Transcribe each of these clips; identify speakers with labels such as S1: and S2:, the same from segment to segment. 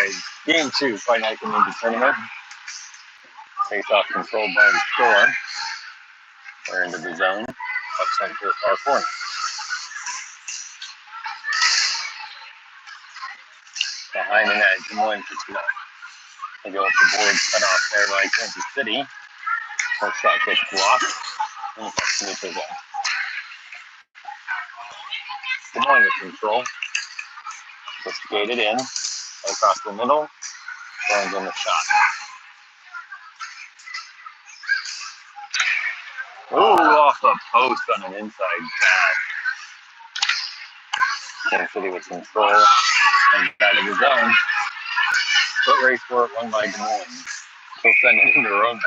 S1: Alright, game 2, Finite Community Tournament. Face-off controlled by the Storm. We're into the zone, up center, far corner. Behind the net, Moines picks it up. They go up the board, cut off there by Kansas City. First shot gets blocked, and it's up to the zone. Moines with control. Just skated in, across the middle, turns on the shot. Ooh, off the post on an inside pass. Kansas City with control and out of the zone. Foot race for it, won by Des Moines. They'll send it into their own bench.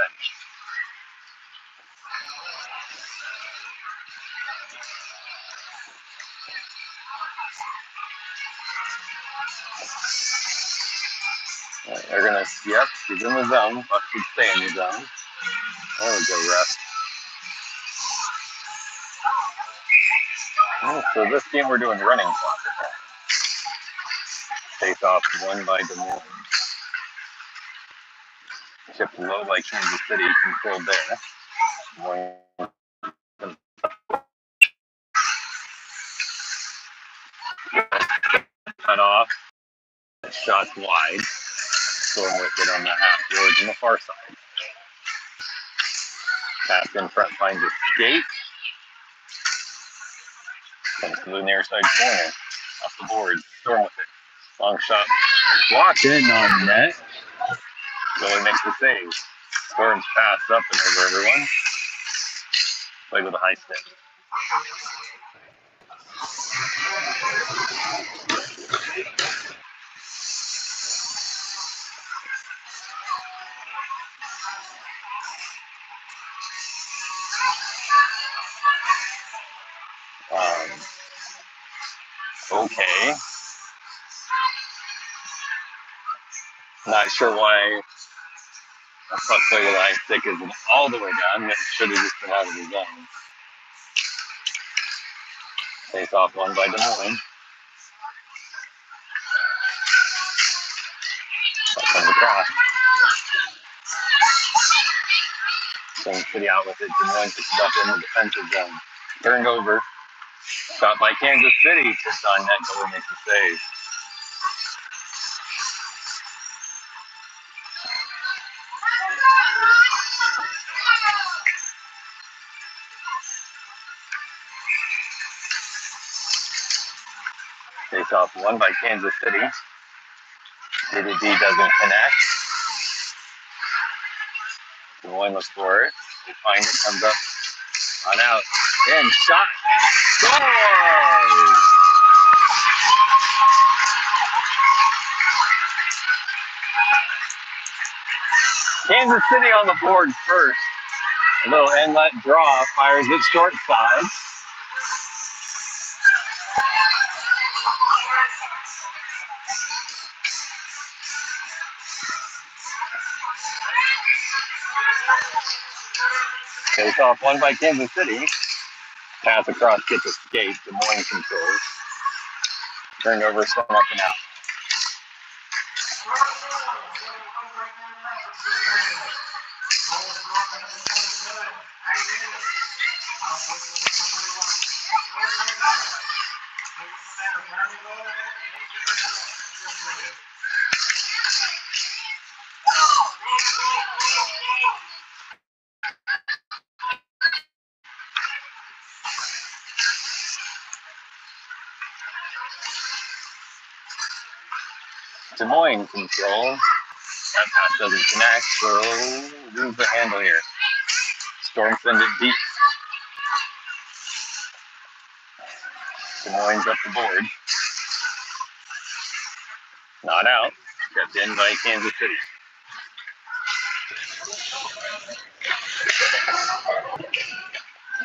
S1: They're gonna, yep, he's in the zone. Buck should stay in the zone. There we go, ref. Oh, so this game we're doing running clock. Face off won by Des Moines. Chipped low by Kansas City, controlled there. Cut off. Shots wide. Storm with it on the half boards on the far side. Pass in front, finds a skate. Comes to the near side corner. Off the board. Storm with it. Long shot. Blocked in on net. Really makes the save. Storm's pass up and over everyone. Played with a high stick. Okay. Not sure why a puck play with a high stick isn't all the way down. It should have just been out of the zone. Face off one by Des Moines. That comes across. Kansas City out with it. Des Moines picks it up in the defensive zone. Turned over. Shot by Kansas City. Just on net. Goalie makes the save. Face off won by Kansas City. DDD doesn't connect. Des Moines looks for it. They find it, comes up on out. And shot. Scores! Kansas City on the board first. A little inlet draw, fires it short side. Face off one by Kansas City. Pass across, gets a skate. Des Moines controls. Turned over, sent up and out. Des Moines control. That pass doesn't connect, so lose the handle here. Storm send it deep. Des Moines up the board. Not out. Kept in by Kansas City.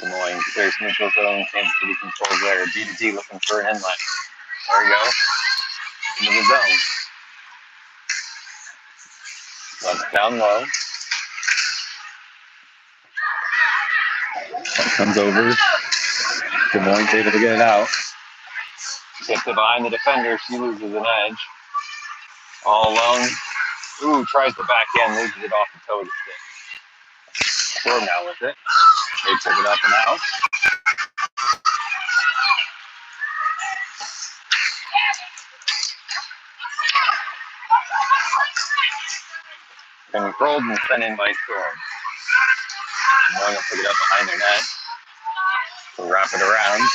S1: Des Moines clears neutral zone. Kansas City controls there. D2D looking for an inlet. There we go. Into the zone. Left down low. Comes over. Des Moines able to get it out. Gets it behind the defender. She loses an edge. All alone. Ooh, tries the back end, loses it off the toe of the stick. Storm now with it. They pick it up and out. Controlled and sent in by Storm. Moines will pick it up behind their net. We'll wrap it around.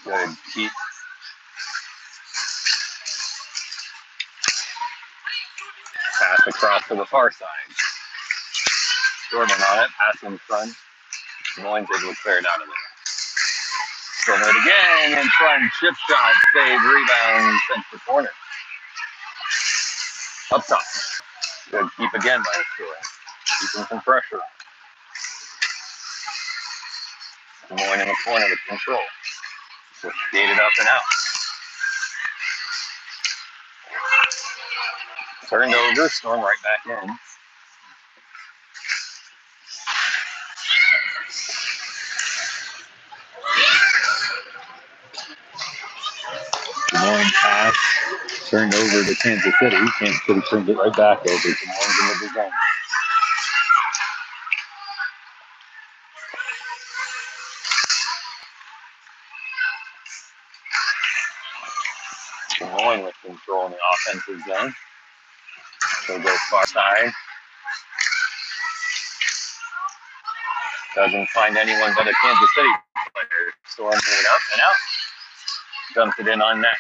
S1: Good keep. Pass across to the far side. Storming on it, pass in front. Moines able to clear it out of there. Storm it again in front. Chip shot, save, rebound, sent to corner. Up top. Good keep again by Storm. Keeping some pressure on. Moines in the corner with control. Just skated up and out. Turned over, Storm right back in. Moines pass, turned over to Kansas City. Kansas City turns it right back over to Moines in the zone. Moines with control in the offensive zone. So goes far side. Doesn't find anyone but a Kansas City player. Storm it up and out. Dumps it in on net.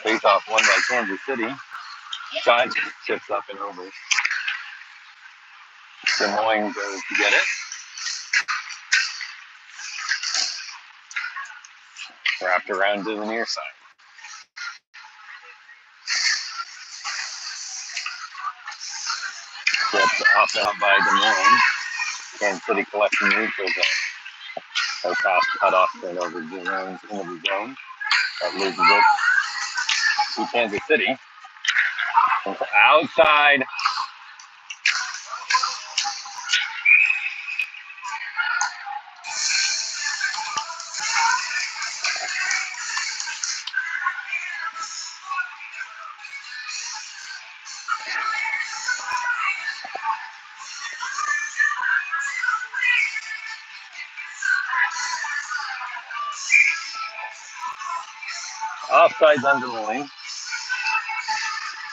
S1: Face off won by Kansas City. Shot chips up and over. Des Moines goes to get it. Wrapped around to the near side. Chips off out by Des Moines. Kansas City collecting neutral zone. Her pass cut off, turned over to Des Moines into the zone. That loses it to Kansas City. Outside. Offsides on Des Moines.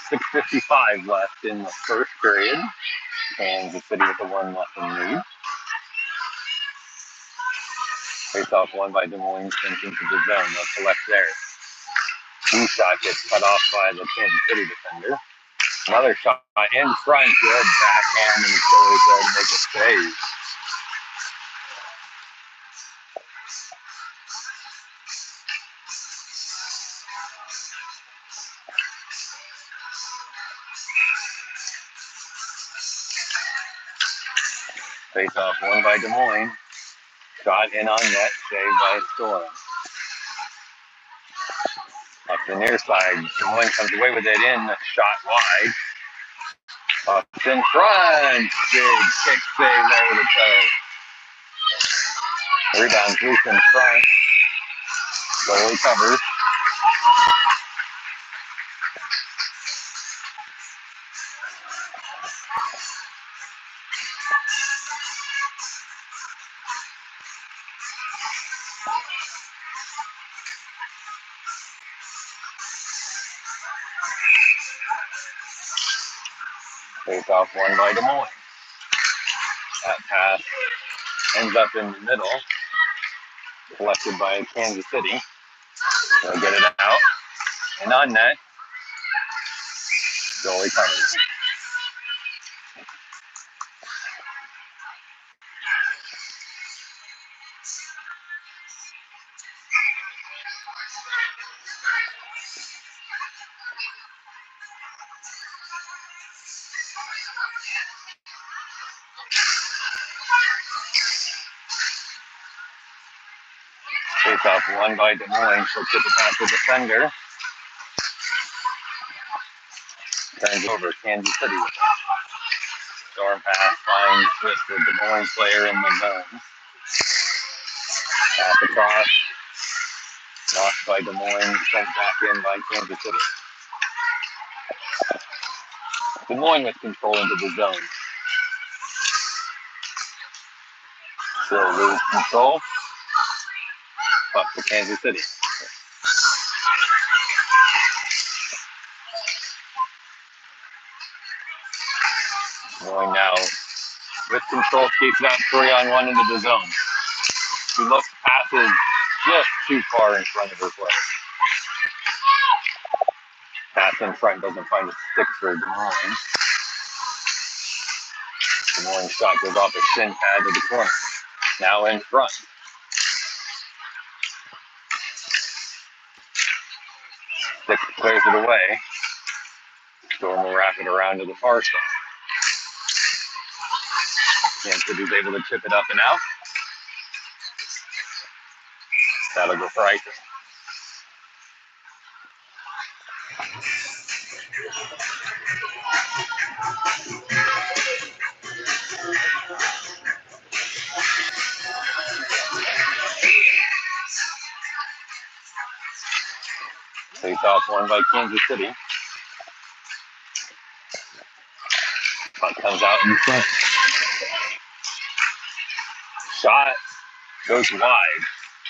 S1: 6:55 left in the first period. Kansas City with a 1-0 lead. Face off won by Des Moines, sent into the zone. They'll collect there. Blue shot gets cut off by the Kansas City defender. Another shot in front, good backhand, and Phillies there to make a save. Face off won by Des Moines. Shot in on net, saved by Storm. Up the near side, Des Moines comes away with it in, shot wide. Up in front, big kick save over the toe. Rebound loose in front. Goalie covers. Face off won by Des Moines. That pass ends up in the middle. Collected by Kansas City. They'll get it out. And on net, goalie covers. Face-off won by Des Moines. She'll tip it past the defender. Turns over. Kansas City with it. Storm pass finds with the Des Moines player in the zone. Pass across. Lost by Des Moines. Sent back in by Kansas City. Des Moines with control into the zone. Still lose control. Up to Kansas City. Going now with control, keeps that 3-on-1 into the zone. She looks passes just too far in front of her player. Pass in front doesn't find a stick for Des Moines. Des Moines shot goes off a shin pad to the corner. Now in front. Stick clears it away. Storm will wrap it around to the far side. Kansas City's able to chip it up and out. That'll go for icing. Face-off won by Kansas City. Puck comes out in front. Shot goes wide.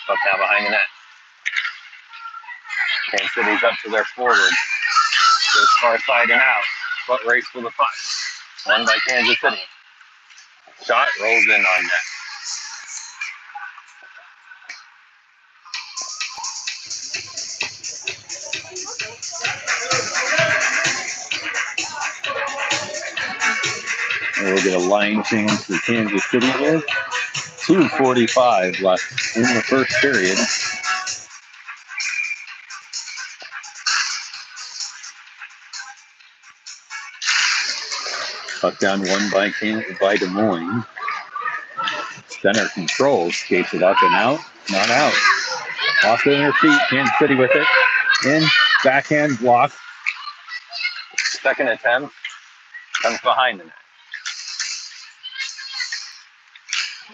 S1: Puck now behind the net. Kansas City's up to their forward. Goes far side and out. Foot race for the puck. Won by Kansas City. Shot rolls in on net. And we'll get a line change for Kansas City here. 2:45 left in the first period. Puck down one by Des Moines. Center controls, skates it up and out. Not out. Off in her feet. Kansas City with it. In. Backhand block. Second attempt. Comes behind the net.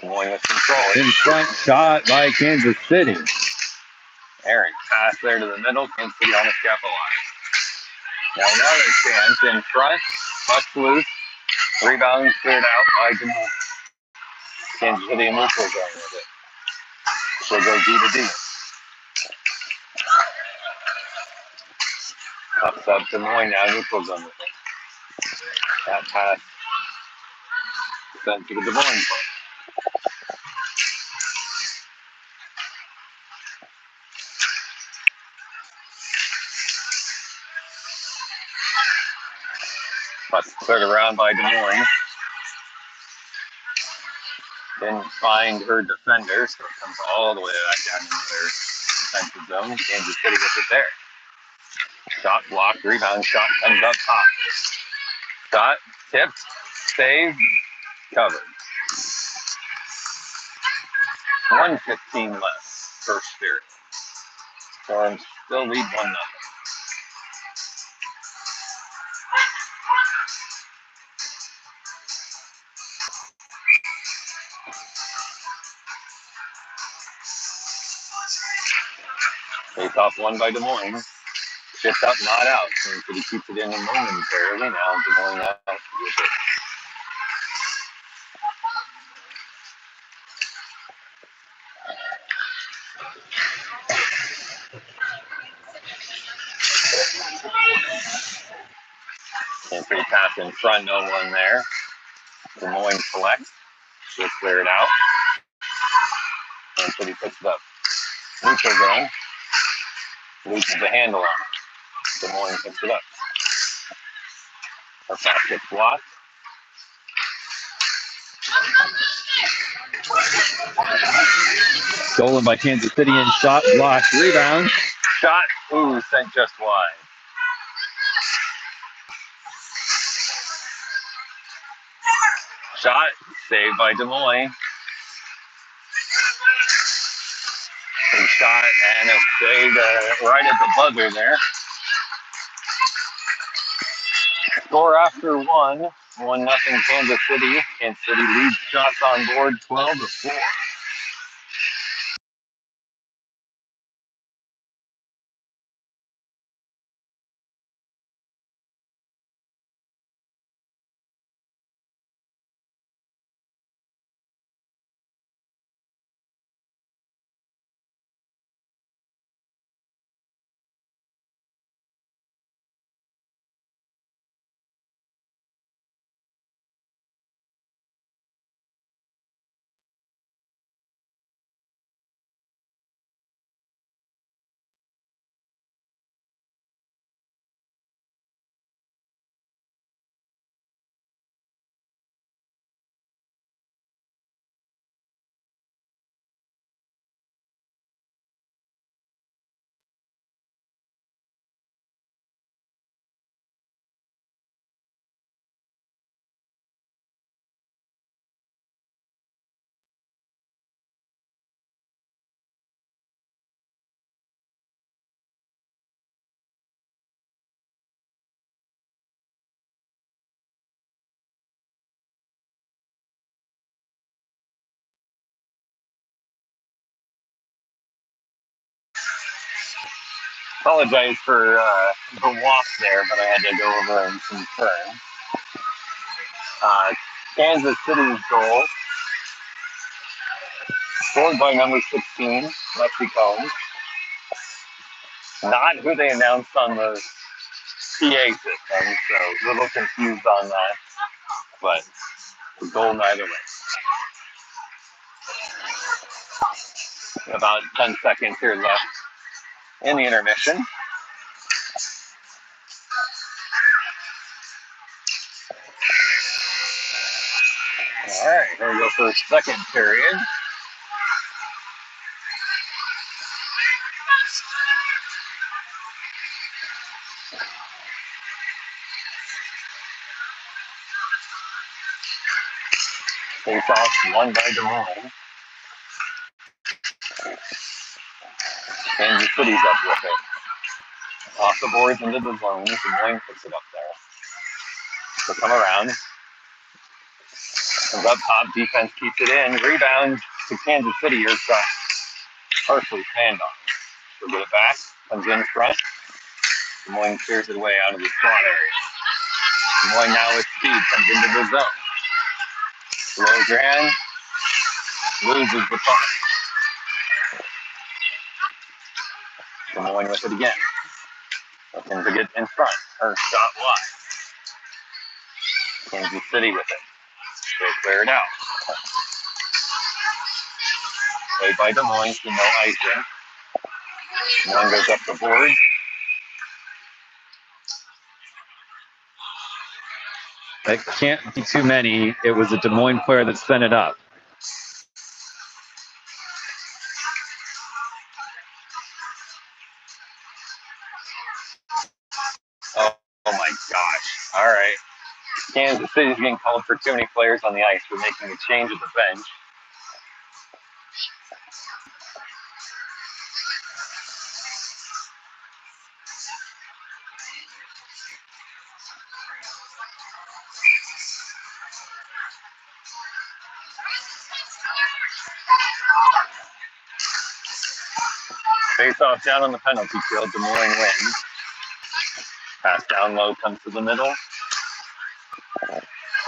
S1: Des Moines with control. In front shot by Kansas City. Aaron pass there to the middle. Kansas City almost capitalized. Now another chance in front. Puck's loose. Rebound cleared out by Des Moines. Kansas City in neutral zone with it. She'll go D to D. Pucks up Des Moines now, neutral zone with it. That pass sent to the Des Moines player. Puck's cleared around by Des Moines. Didn't find her defender, so it comes all the way back down into their defensive zone. Kansas City with it there. Shot blocked, rebound shot comes up top. Shot, tipped, saved, covered. 1:15 left, first period. Storm still lead 1-0. Face-off won by Des Moines. Shift up, not out. Kansas City keeps it in momentarily. Now Des Moines out with it. Kansas City pass in front, no one there. Des Moines collects. She'll clear it out. Kansas City picks it up. Neutral zone. Loses the handle on it. Des Moines picks it up. Her pass gets blocked. Stolen by Kansas City and shot blocked. Rebound. Shot. Ooh, sent just wide. Shot saved by Des Moines. Big shot and a save right at the buzzer there. Score after one. 1-0 Kansas City. Kansas City leads shots on board 12-4. Apologize for the walk there, but I had to go over and confirm. Kansas City's goal, scored by number 16, Lexi Combs. Not who they announced on the PA system, so a little confused on that, but the goal neither way. About 10 seconds here left in the intermission. All right, here we go for the second period. Face off won by Des Moines. Kansas City's up with it. Off the boards into the zone. Des Moines puts it up there. So come around. Comes up top. Defense keeps it in. Rebound to Kansas City. Here's partially stand on. She'll get it back. Comes in front. Des Moines clears it away out of the slot area. Des Moines now with speed. Comes into the zone. Slows her hand. Loses the puck. Des Moines with it again. Looking to get in front. Her shot wide. Kansas City with it. They clear it out. Played by Des Moines to no icing. Des Moines goes up the board.
S2: That can't be too many. It was a Des Moines player that sent it up.
S1: Oh my gosh. All right. Kansas City's getting called for too many players on the ice. We're making a change at the bench. Face off down on the penalty field. Des Moines wins. Pass down low comes to the middle.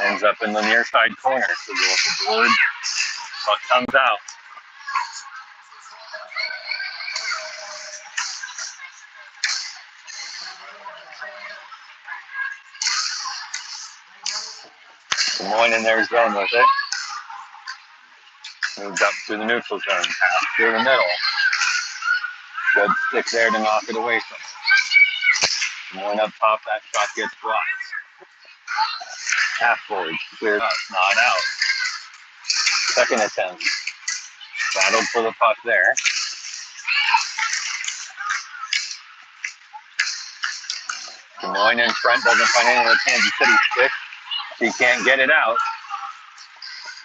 S1: Ends up in the near side corner. So go off the board. Puck comes out. Des Moines in their zone with it. Moved up to the neutral zone. Pass through the middle. Good stick there to knock it away from it. Des Moines up top. That shot gets blocked. Half board. Cleared up. Not out. Second attempt. Battled for the puck there. Des Moines in front. Doesn't find any of the Kansas City stick. She can't get it out.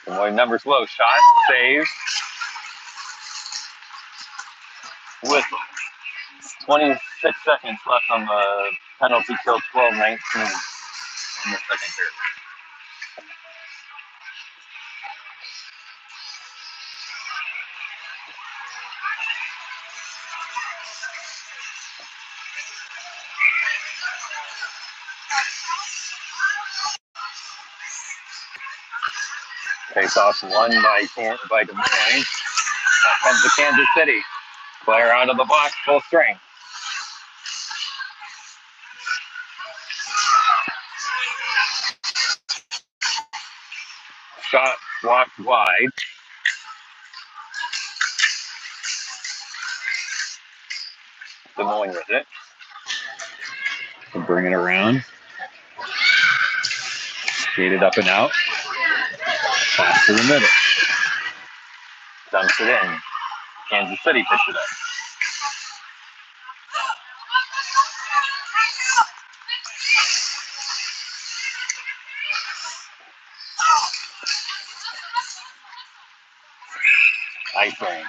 S1: Des Moines numbers low. Shot. Save. Whistle. 26 seconds left on the penalty kill, 12-19 in the second period. Face off won by Des Moines. That comes to Kansas City. Player out of the box, full strength. Shot blocked wide. Des Moines with it.
S2: We'll bring it around. Skated up and out. Pass to the middle.
S1: Dumps it in. Kansas City pitched it up. Icing.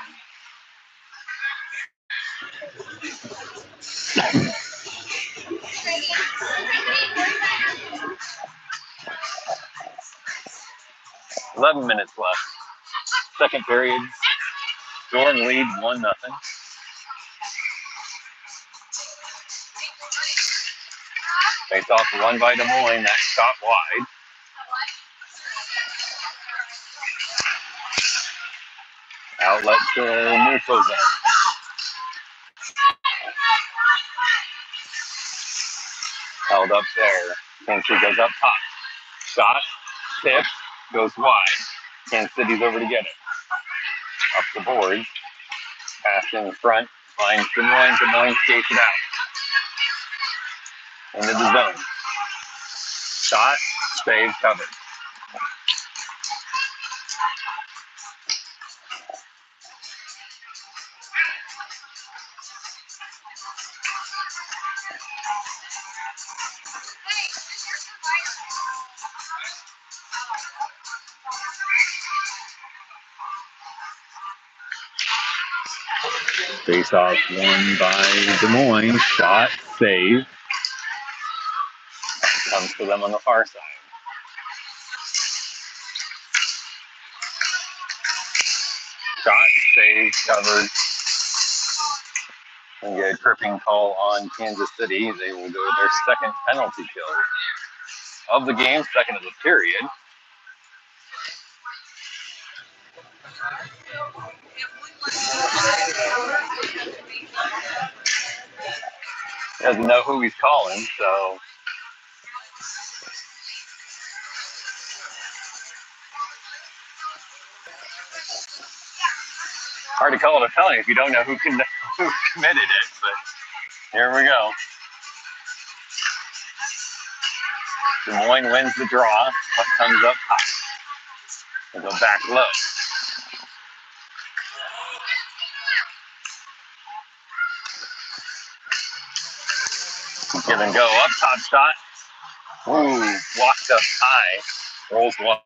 S1: $11 minutes left. Second period. Storm lead 1-0. Face off won by Des Moines. That shot wide. Outlet to neutral zone. Held up there. Kansas City goes up top. Shot, tip, goes wide. Kansas City's over to get it. Up the board. Pass in front. Finds Des Moines. Des Moines skates it out. Into the zone. Shot, save, covered.
S2: Face off won by Des Moines. Shot, save.
S1: Comes to them on the far side. Shot, save, covered. And get a tripping call on Kansas City. They will go to their second penalty kill of the game, second of the period. Doesn't know who he's calling, so hard to call it a penalty if you don't know who committed it. But here we go. Des Moines wins the draw. Puck comes up top. We'll go back low. Give and go. Up top shot. Ooh, walked up high. Rolls wide.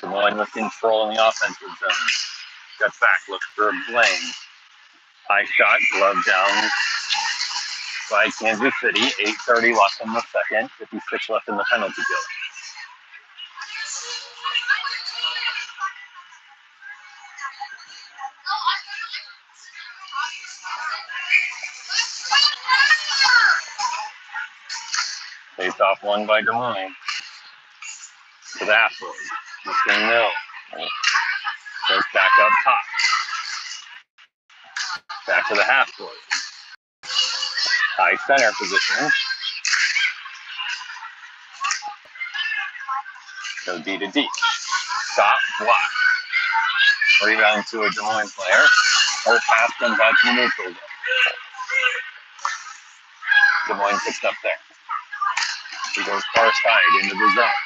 S1: Des Moines with control in the offensive zone. Gets back, looks for a Blaine. High shot, glove down by Kansas City. 8:30 left in the second. 56 left in the penalty kill. Face off won by Des Moines. To the half-board. Missing Mill. Goes back up top. Back to the half-board. High center position. Go D to D. Stop, block. Rebound to a Des Moines player. Her pass comes out to the neutral zone. Des Moines picks up there. He goes far side into the zone.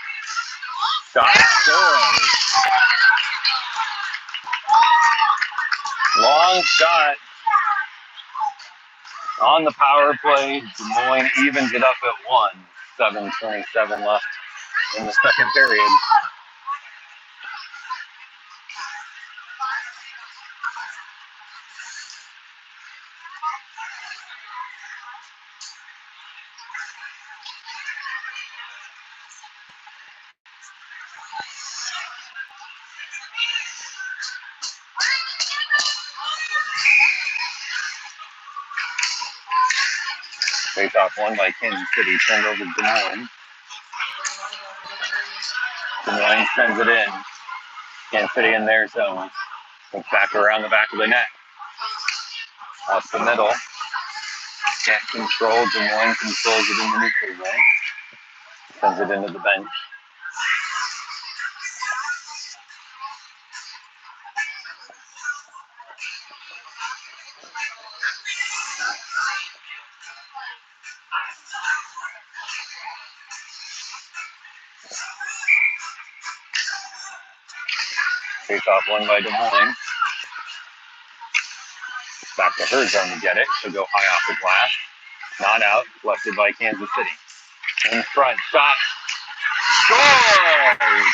S1: Shot, scoring. Long shot on the power play. Des Moines evens it up at 1. 7:27 left in the second period. Face-off won by Kansas City. Turned over to Des Moines. Des Moines sends it in. Kansas City in their zone. Looks back around the back of the net. Off the middle. Can't control. Des Moines controls it in the neutral zone. Sends it into the bench. Face-off won by Des Moines. Back to her zone to get it. She'll go high off the glass. Not out. Lefted by Kansas City. In front. Shot. Scores!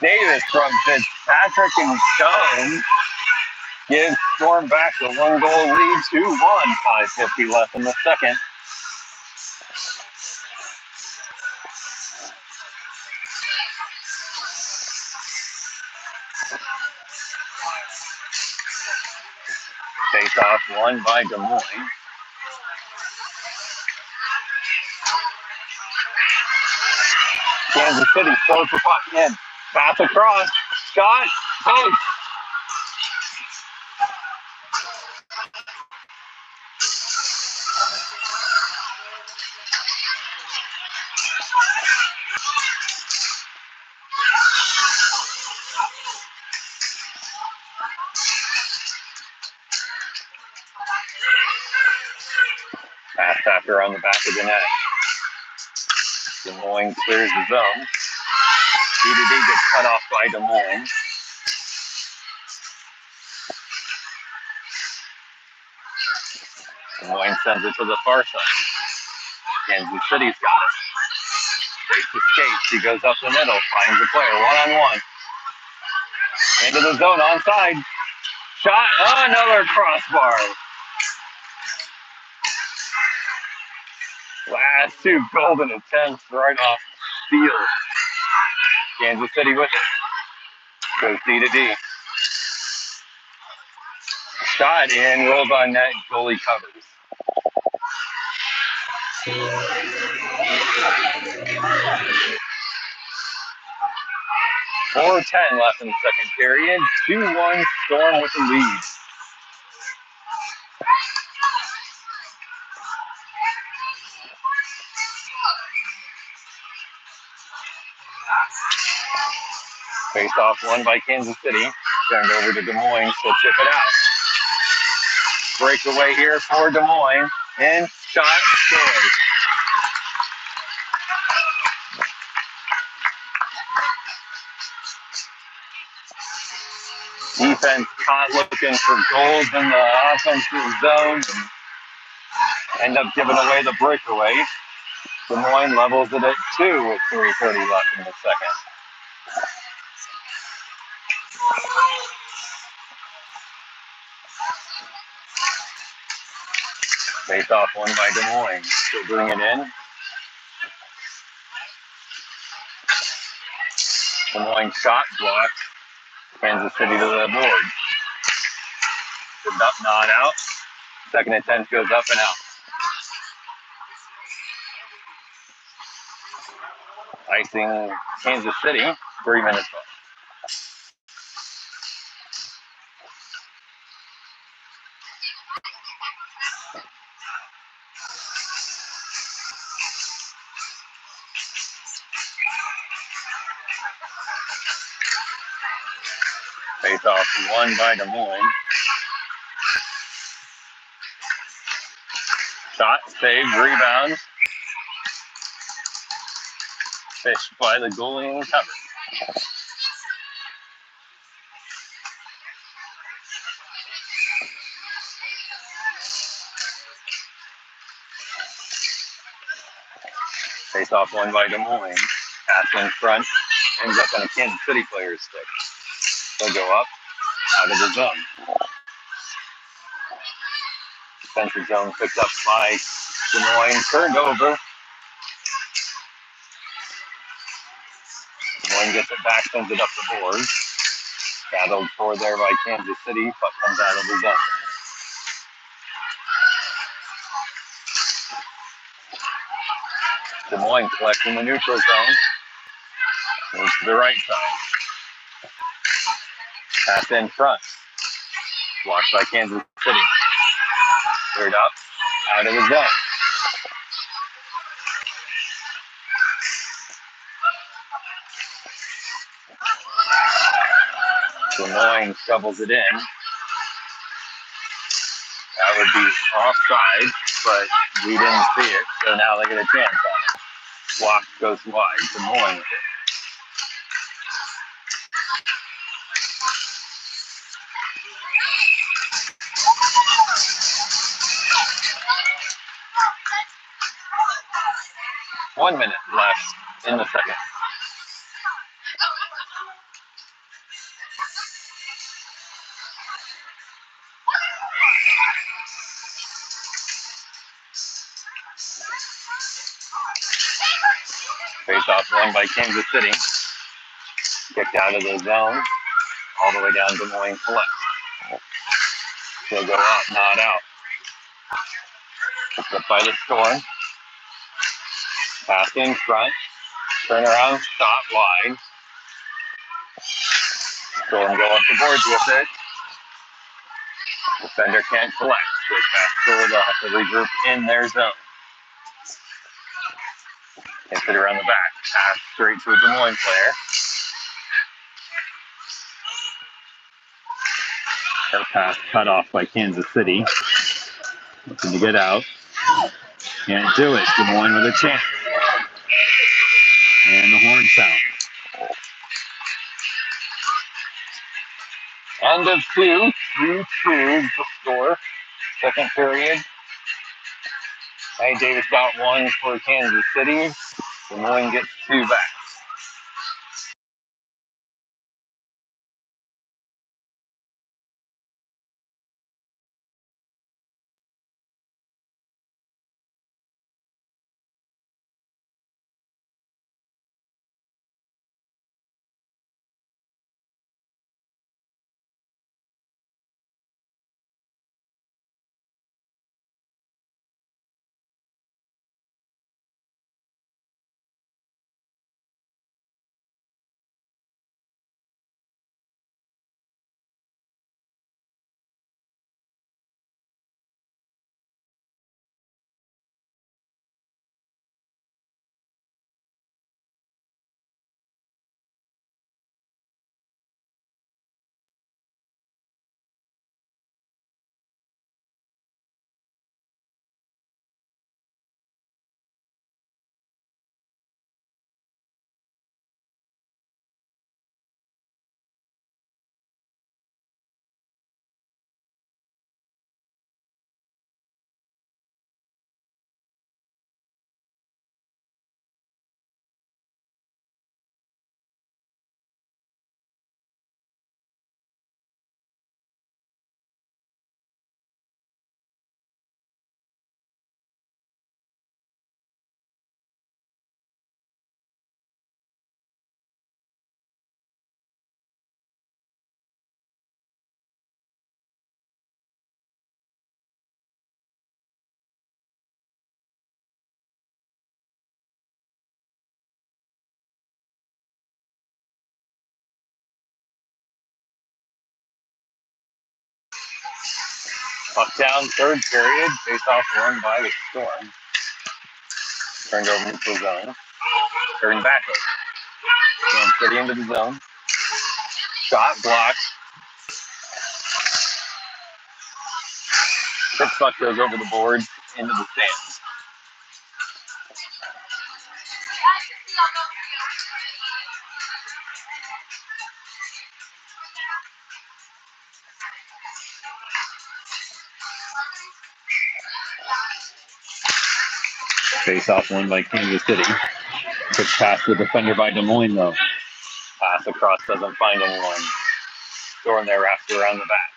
S1: Davis from Fitzpatrick and Stone gives Storm back the 1-goal lead, 2-1. 5:50 left in the second. Face-off won by Des Moines. Kansas City throws the puck in. Pass across. Shot. Post. Pass after on the back of the net. Des Moines clears the zone. DDD gets cut off by Des Moines. Des Moines sends it to the far side. Kansas City's got it. Takes the skate. She goes up the middle. Finds the player. One-on-one. Into the zone. Onside. Shot. Oh, another crossbar. Last two golden attempts right off field. Kansas City with it. Goes D to D. Shot in. Rolls on net. Goalie covers. .4:10 left in the second period. 2-1 Storm with the lead. Face-off won by Kansas City. Turned over to Des Moines. They'll chip it out. Breakaway here for Des Moines. And shot. Scores. Defense caught looking for goals in the offensive zone and end up giving away the breakaway. Des Moines levels it at 2 with 3:30 left in the second. Face-off won by Des Moines. Still bring it in. Des Moines shot blocked. Kansas City to the board. Up, not out. Second attempt goes up and out. Icing Kansas City. 3 minutes left. Face-off won by Des Moines. Shot, saved, rebound. Fished by the goalie and covered. Face-off won by Des Moines. Pass in front. Ends up on a Kansas City player's stick. They'll go up, out of the zone. Defensive zone picked up by Des Moines. Turned over. Moines gets it back, sends it up the board. Battled for there by Kansas City, but comes out of the zone. Des Moines collecting the neutral zone. Moves to the right side. Pass in front. Blocked by Kansas City. Cleared up. Out of the zone. Des Moines shovels it in. That would be offside, but we didn't see it, so now they get a chance on it. Block goes wide. Des Moines with it. One minute left in the second. Face off run by Kansas City. Kicked out of the zone. All the way down Des Moines left. She'll go up, not out. Picked up by the Storm. Pass in front. Turn around, shot wide. Storm go up the boards with it. Defender can't collect. They pass through, they'll have to regroup in their zone. Hits it around the back. Pass straight to a Des Moines player. Her pass cut off by Kansas City. Looking to get out. Can't do it. Des Moines with a chance. And the horn sound. End of 2. 3-2 is the score. Second period. Hey, Davis got one for Kansas City. Des Moines gets 2 back. Up down, third period. Face off run by the Storm. Turned over into the zone. Turned back over. Kansas City into the zone. Shot blocked. Pitch puck goes over the board into the stands. Face off one by Kansas City. Quick pass to the defender by Des Moines though. Pass across doesn't find anyone. Storm there wrapped around the back.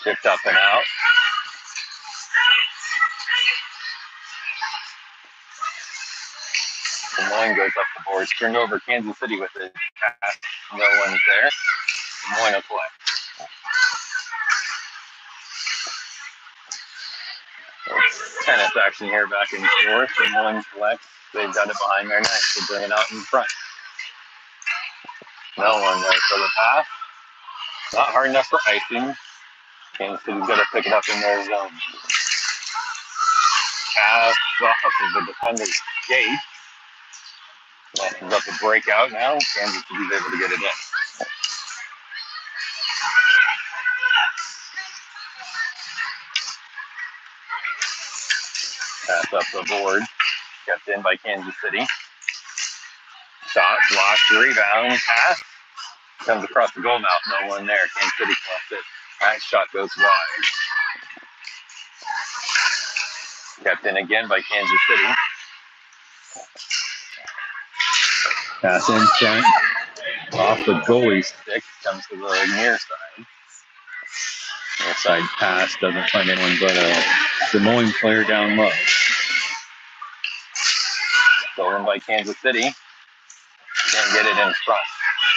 S1: Shipped up and out. Des Moines goes up the board. Turned over Kansas City with it. Pass. No one's there. Des Moines will play. It's tennis action here back and forth. Des Moines collects. They've got it behind their neck to bring it out in front. No one there for the pass. Not hard enough for icing. Kansas City's got to pick it up in their zone. Pass off of the defender's skate. Messes up a breakout now. Kansas City's able to get it in. Pass up the board. Kept in by Kansas City. Shot, blocked, rebound, pass. Comes across the goal mouth. No one there. Kansas City collects it. That shot goes wide. Kept in again by Kansas City.
S2: Pass in front. Off the goalie's stick.
S1: Comes to the near side.
S2: Near side pass. Doesn't find anyone but a Des Moines player down low.
S1: Stolen by Kansas City. Can't get it in front.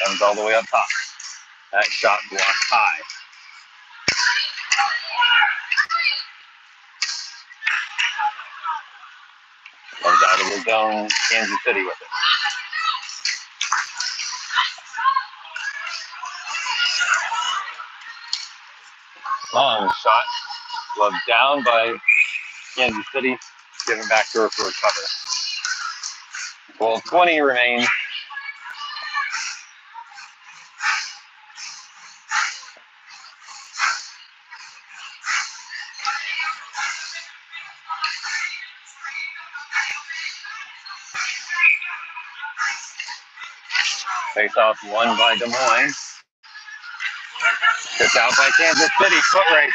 S1: Comes all the way up top. That shot blocked high. Comes out of the zone. Kansas City with it. Long shot. Gloved down by Kansas City. Given back to her for a cover. Well, 20 remains. Face off won by Des Moines. Tipped out by Kansas City. Foot race.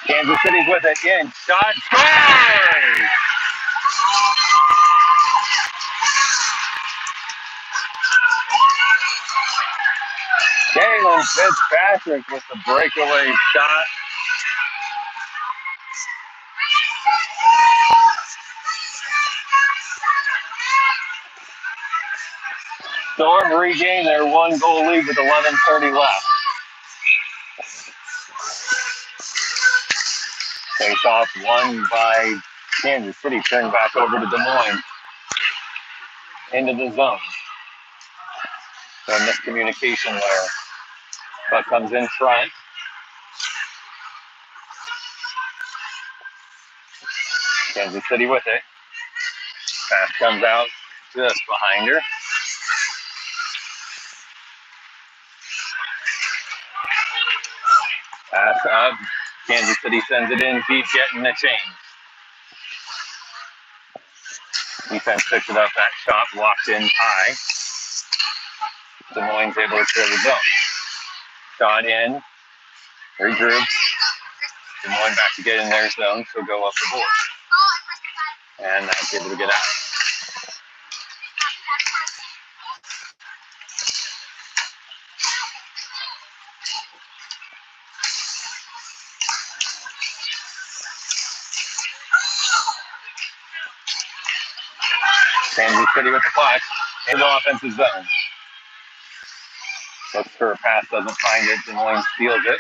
S1: Kansas City's with it. In. Shot. Score! Jalen Fitzpatrick with the breakaway shot. Storm regained their 1-goal lead with 11:30 left. Face off won by Kansas City. Turned back over to Des Moines. Into the zone. So miscommunication there. Puck comes in front. Kansas City with it. Pass comes out just behind her. Pass up. Kansas City sends it in. Keeps getting the change. Defense picks it up. That shot blocked in high. Des Moines able to clear the zone. Shot in. Regroup. Des Moines back to get in their zone. So go up the board. And that's able to get out. Kansas City with the puck. In the offensive zone. Looks for a pass, doesn't find it. Des Moines steals it.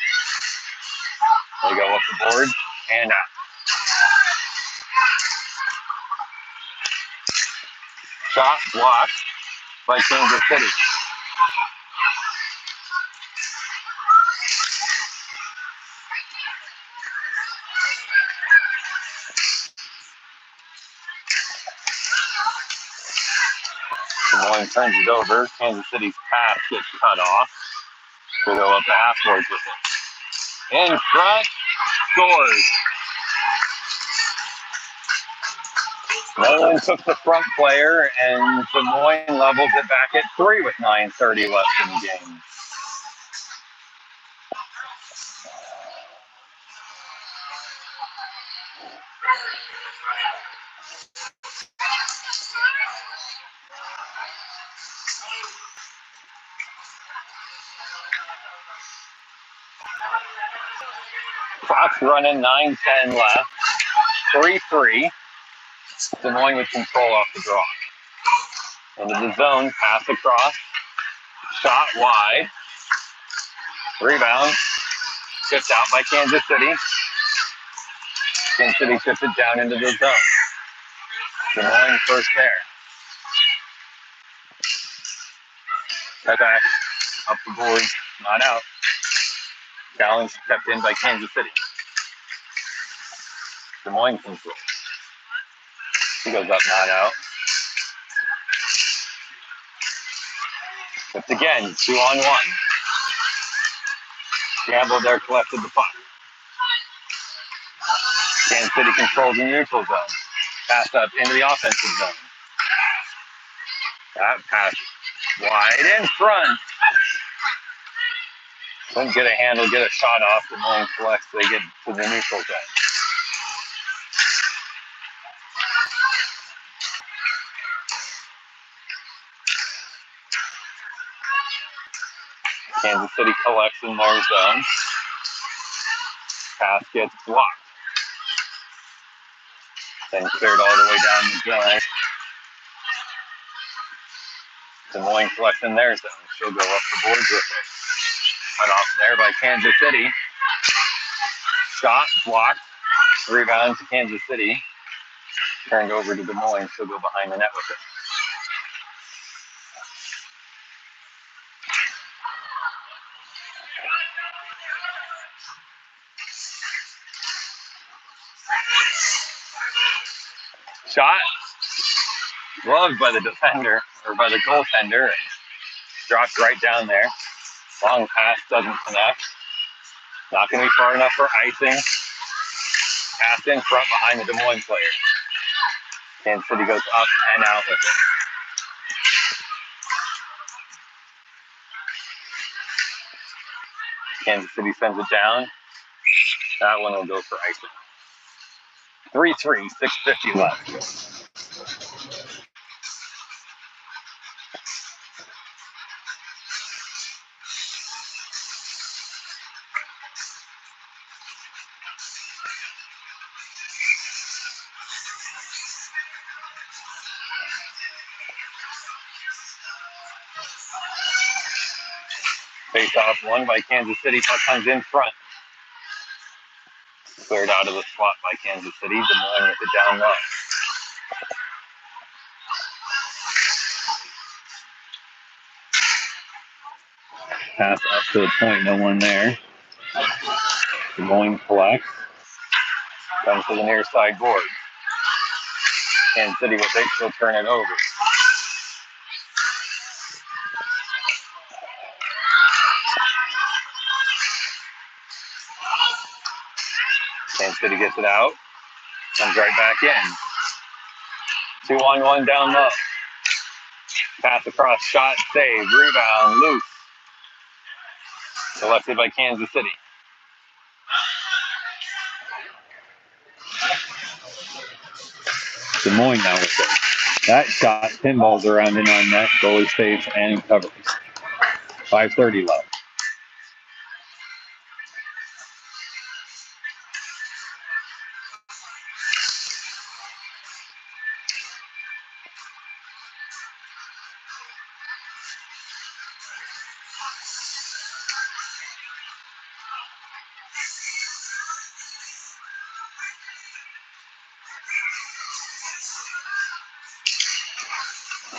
S1: They go up the board and out. Shot blocked by Kansas City. Des Moines turns it over. Kansas City's pass gets cut off. They go up the half boards with it. In front, scores. Nolan took the front player, and Des Moines levels it back at 3 with 9:30 left in the game. Clock's running, 9:10 left. 3-3. Des Moines with control off the draw. Into the zone, pass across, shot wide, rebound, tipped out by Kansas City. Kansas City tipped it down into the zone. Des Moines first there. Cut back, up the board, not out. Challenge kept in by Kansas City. Des Moines control. He goes up, not out. Tipped again, 2-on-1. Gamble there collected the puck. Kansas City controls the neutral zone. Pass up into the offensive zone. That pass wide in front. Couldn't get a handle, get a shot off. Des Moines collects, they get to the neutral zone. Kansas City collects in their zone. Pass gets blocked. Then cleared all the way down the zone. Des Moines collects in their zone. She'll go up the boards with it. Cut off there by Kansas City. Shot blocked. Rebound to Kansas City. Turned over to Des Moines. She'll go behind the net with it. Shot gloved by the defender, or by the goaltender, and dropped right down there. Long pass doesn't connect. Not going to be far enough for icing. Pass in front behind the Des Moines player. Kansas City goes up and out with it. Kansas City sends it down. That one will go for icing. 3-3, 6:50 left. Face off won by Kansas City. Puck comes in front. Cleared out of the slot by Kansas City. Des Moines with it down low.
S2: Pass up to the point, no one there. Des Moines collects.
S1: Comes to the near side board. Kansas City with it. She'll turn it over. Kansas City gets it out. Comes right back in. 2-on-1 down low. Pass across, shot, save, rebound, loose. Selected by Kansas City.
S2: Des Moines now with it. That shot pinballs around in on net. Goalie saves and covers. 5:30 left.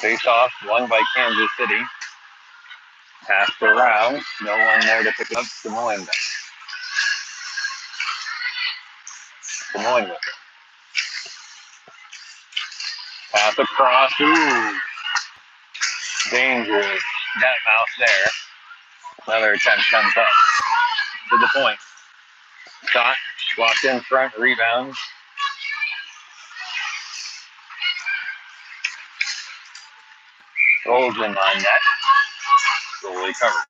S1: Face off, won by Kansas City. Passed around, no one there to pick it up. Des Moines. Des Moines with it. Pass across, ooh. Dangerous net mouth there. Another attempt comes up to the point. Shot, blocked in front, rebound. Rolls in on net. Goalie covered.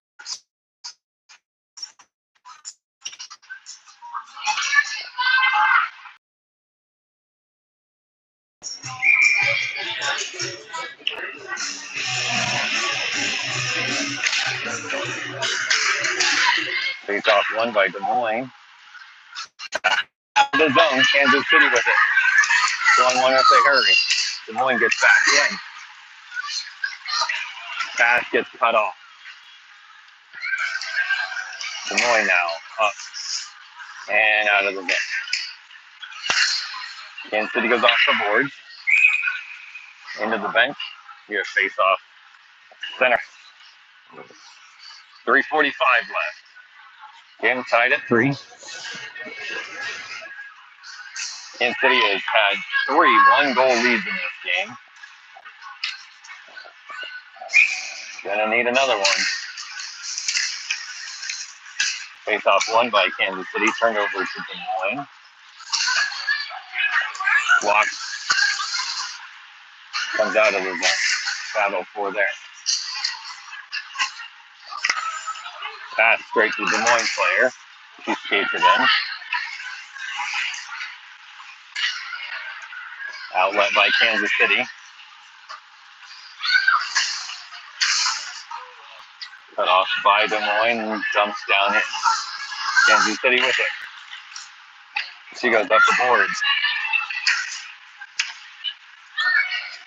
S1: Face off won by Des Moines. Out of the zone, Kansas City with it. 1-1 if they hurry. Des Moines gets back in. Pass gets cut off. Des Moines now up and out of the zone. Kansas City goes off the boards. Into the bench. We have face off center. 3:45 left. Game tied at 3. Kansas City has had 3 one-goal leads in this game. Gonna need another one. Face off won by Kansas City. Turned over to Des Moines. Block comes out of the zone. Battle for there. Pass straight to the Des Moines player. She skates it in. Outlet by Kansas City. Cut off by Des Moines and dumps down it. Kansas City with it. She goes up the boards.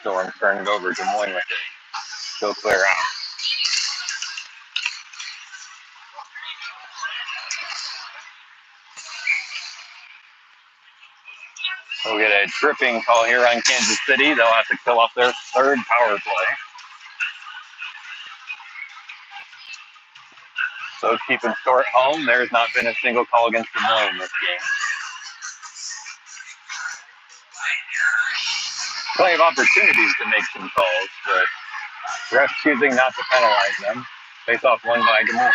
S1: Storm turned over. Des Moines with it. She'll clear out. We'll get a tripping call here on Kansas City. They'll have to kill off their 3rd power play. So keeping score at home. There's not been a single call against Des Moines in this game. Plenty of opportunities to make some calls, but refs choosing not to penalize them. Face off won by Des Moines.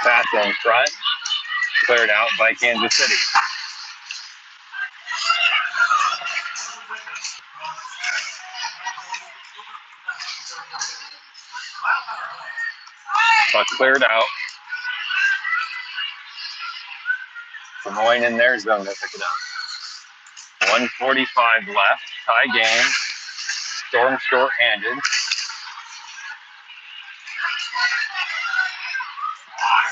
S1: Pass in front. Cleared out by Kansas City. Puck cleared out. Des Moines in their zone to pick it up. 1:45 left. Tie game. Storm short-handed.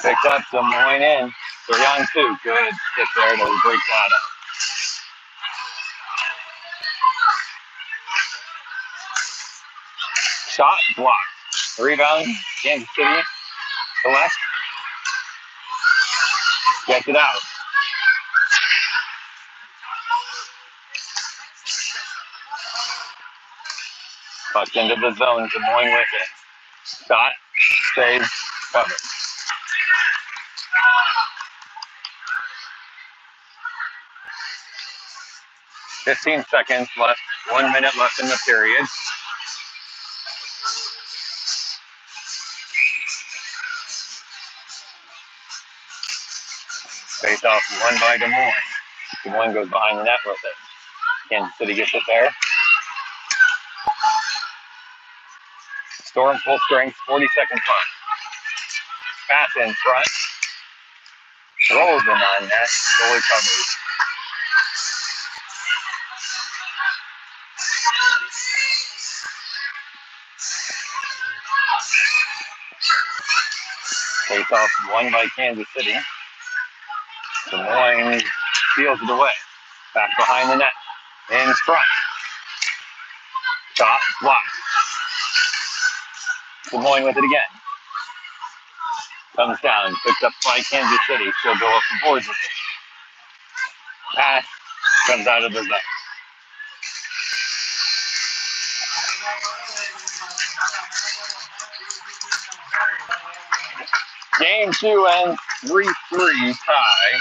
S1: Picked up Des Moines in. 3-on-2. Good stick there to break that up. Shot blocked. Rebound. Kansas City. To left. Gets it out. Pucked into the zone. Des Moines with it. Shot. Save. Covered. 15 seconds left. 1 minute left in the period. Face off won by Des Moines. Des Moines goes behind the net with it. Kansas City gets it there. Storm full strength, 40 seconds left. Pass in front. Rolls in on net. Goalie covers. Face off won by Kansas City. Des Moines steals it away. Back behind the net. In front. Shot blocked. Des Moines with it again. Comes down. Picked up by Kansas City. She'll go up the boards with it. Pass. Comes out of the zone. Game 2 ends 3-3 tie.